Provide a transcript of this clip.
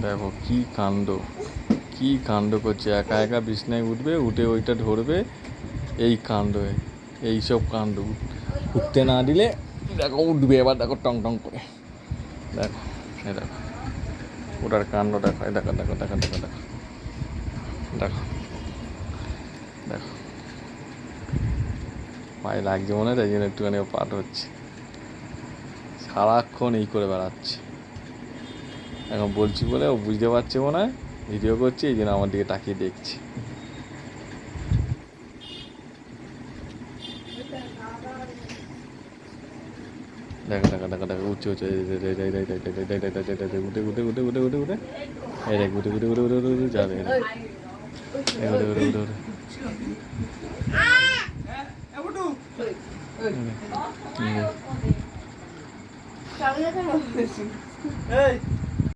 দেখো কি কাণ্ড, কি কাণ্ড করছে, একা একা বিছনায় উঠবে, উঠে ওইটা ধরবে, এই কাণ্ড, এইসব কাণ্ড। উঠতে না দিলে দেখো উঠবে, এবার দেখো টং টং করে, দেখো এ দেখো ওটার কাণ্ড দেখো, এ দেখো দেখো দেখো দেখো দেখো দেখো দেখো, পায়ে লাগছে মনে হয়, তাই জন্য একটুখানি পাট হচ্ছে, সারাক্ষণ এই করে বেড়াচ্ছে। এখন বলছি বলে ও বুঝতে পারছে মনে হয়, ভিডিও করছে, এই জন্য আমার দিকে তাকিয়ে দেখছে। দেখো দেখো দেখো দেখো উঠছে উঠছে, উঠে উঠে উঠে উঠে উঠে উঠে, এই দেখ উঠে উঠে উঠে উঠে উঠে উঠে যাবে, উঠে উঠে উঠে উঠে এই